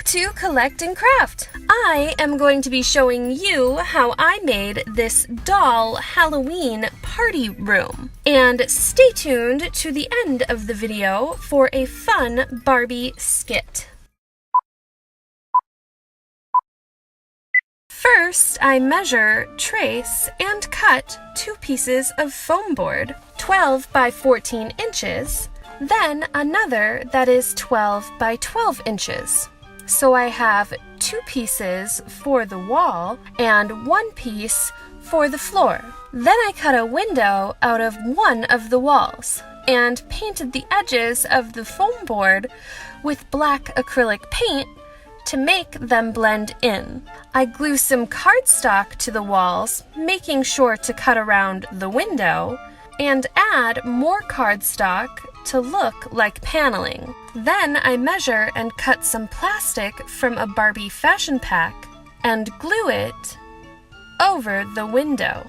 to Collect and Craft! I am going to be showing you how I made this doll Halloween party room. And stay tuned to the end of the video for a fun Barbie skit. First, I measure, trace, and cut 2 pieces of foam board, 12 by 14 inches, then another that is 12 by 12 inches. So I have 2 pieces for the wall and 1 piece for the floor. Then I cut a window out of one of the walls and painted the edges of the foam board with black acrylic paint to make them blend in. I glue some cardstock to the walls, making sure to cut around the window, and add more cardstock to look like paneling. Then I measure and cut some plastic from a Barbie fashion pack and glue it over the window.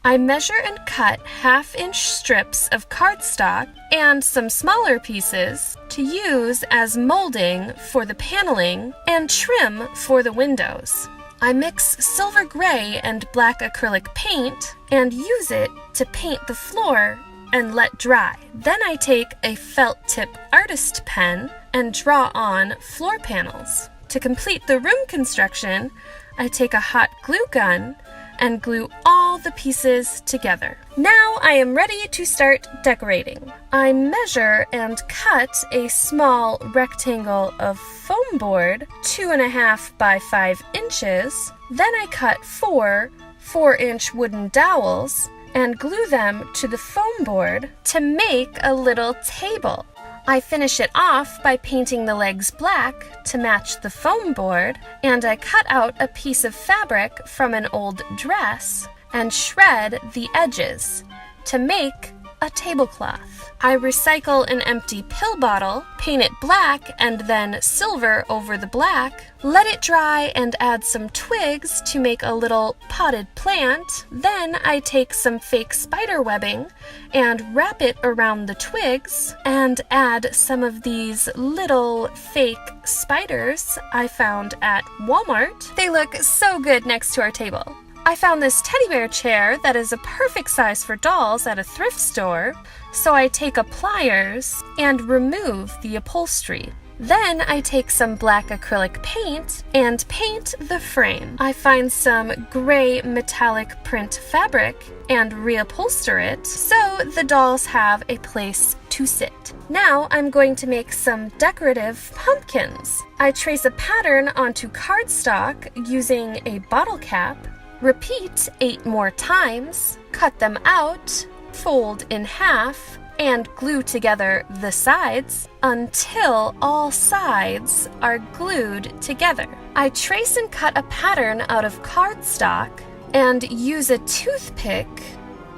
I measure and cut 1/2-inch strips of cardstock and some smaller pieces to use as molding for the paneling and trim for the windows. I mix silver gray and black acrylic paint and use it to paint the floor and let dry. Then I take a felt tip artist pen and draw on floor panels. To complete the room construction, I take a hot glue gun and glue all the pieces together. Now I am ready to start decorating. I measure and cut a small rectangle of foam board, 2.5 by 5 inches. Then I cut 4 4-inch wooden dowels and glue them to the foam board to make a little table. I finish it off by painting the legs black to match the foam board, and I cut out a piece of fabric from an old dress and shred the edges to make a tablecloth. I recycle an empty pill bottle, paint it black and then silver over the black, let it dry and add some twigs to make a little potted plant. Then I take some fake spider webbing and wrap it around the twigs and add some of these little fake spiders I found at Walmart. They look so good next to our table. I found this teddy bear chair that is a perfect size for dolls at a thrift store, so I take a pliers and remove the upholstery. Then I take some black acrylic paint and paint the frame. I find some gray metallic print fabric and reupholster it so the dolls have a place to sit. Now I'm going to make some decorative pumpkins. I trace a pattern onto cardstock using a bottle cap. Repeat 8 more times, cut them out, fold in half, and glue together the sides until all sides are glued together. I trace and cut a pattern out of cardstock and use a toothpick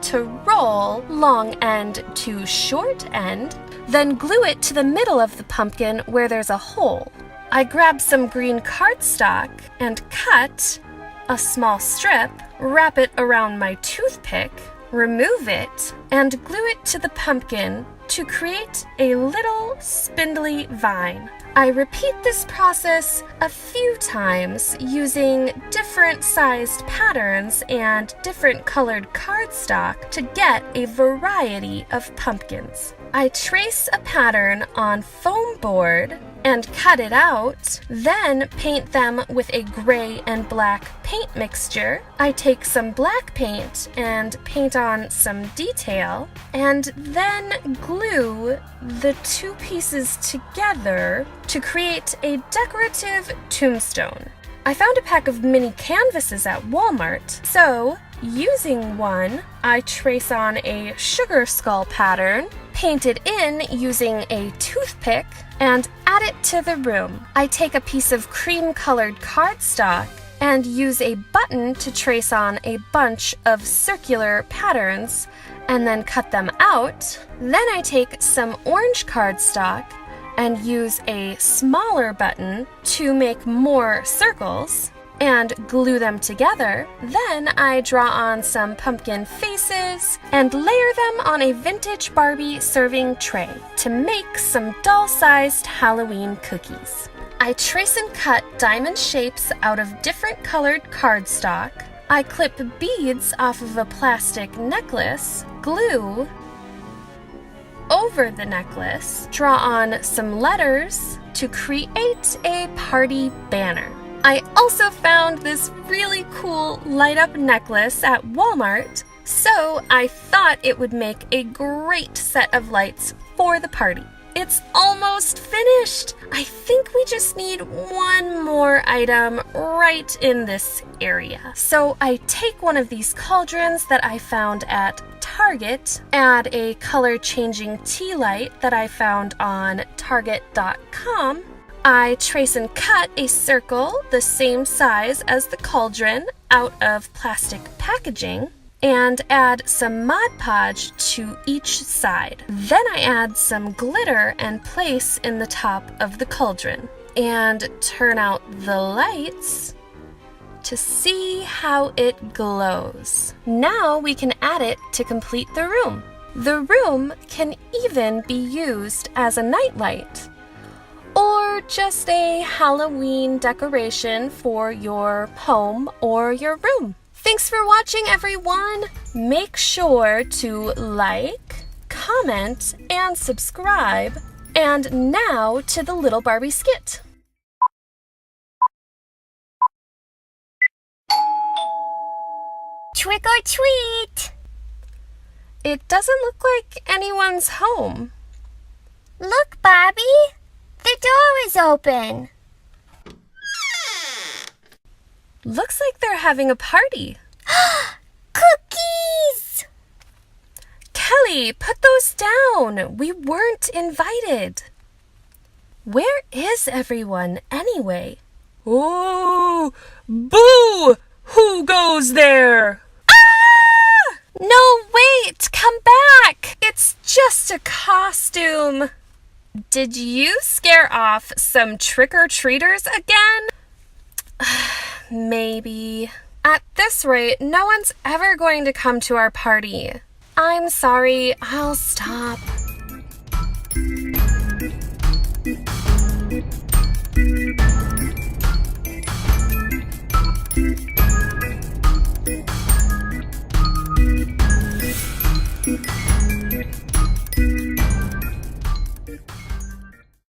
to roll long end to short end, then glue it to the middle of the pumpkin where there's a hole. I grab some green cardstock and cut a small strip, wrap it around my toothpick, remove it, and glue it to the pumpkin to create a little spindly vine. I repeat this process a few times using different sized patterns and different colored cardstock to get a variety of pumpkins. I trace a pattern on foam board and cut it out, then paint them with a gray and black paint mixture. I take some black paint and paint on some detail, and then glue the 2 pieces together to create a decorative tombstone. I found a pack of mini canvases at Walmart, so using one, I trace on a sugar skull pattern, paint it in using a toothpick, and add it to the room. I take a piece of cream-colored cardstock and use a button to trace on a bunch of circular patterns and then cut them out. Then I take some orange cardstock and use a smaller button to make more circles and glue them together. Then I draw on some pumpkin faces and layer them on a vintage Barbie serving tray to make some doll-sized Halloween cookies. I trace and cut diamond shapes out of different colored cardstock. I clip beads off of a plastic necklace, glue over the necklace, draw on some letters to create a party banner. I also found this really cool light-up necklace at Walmart, so I thought it would make a great set of lights for the party. It's almost finished! I think we just need one more item right in this area. So I take one of these cauldrons that I found at Target, add a color-changing tea light that I found on Target.com. I trace and cut a circle the same size as the cauldron out of plastic packaging and add some Mod Podge to each side. Then I add some glitter and place in the top of the cauldron and turn out the lights to see how it glows. Now we can add it to complete the room. The room can even be used as a nightlight or just a Halloween decoration for your home or your room. Thanks for watching, everyone. Make sure to like, comment, and subscribe. And now to the Little Barbie skit. Trick or treat! It doesn't look like anyone's home. Look, Barbie! The door is open. Looks like they're having a party. Cookies! Kelly, put those down. We weren't invited. Where is everyone anyway? Oh, boo! Who goes there? Ah! No, wait! Come back! It's just a costume. Did you scare off some trick-or-treaters again? Maybe. At this rate, no one's ever going to come to our party. I'm sorry, I'll stop.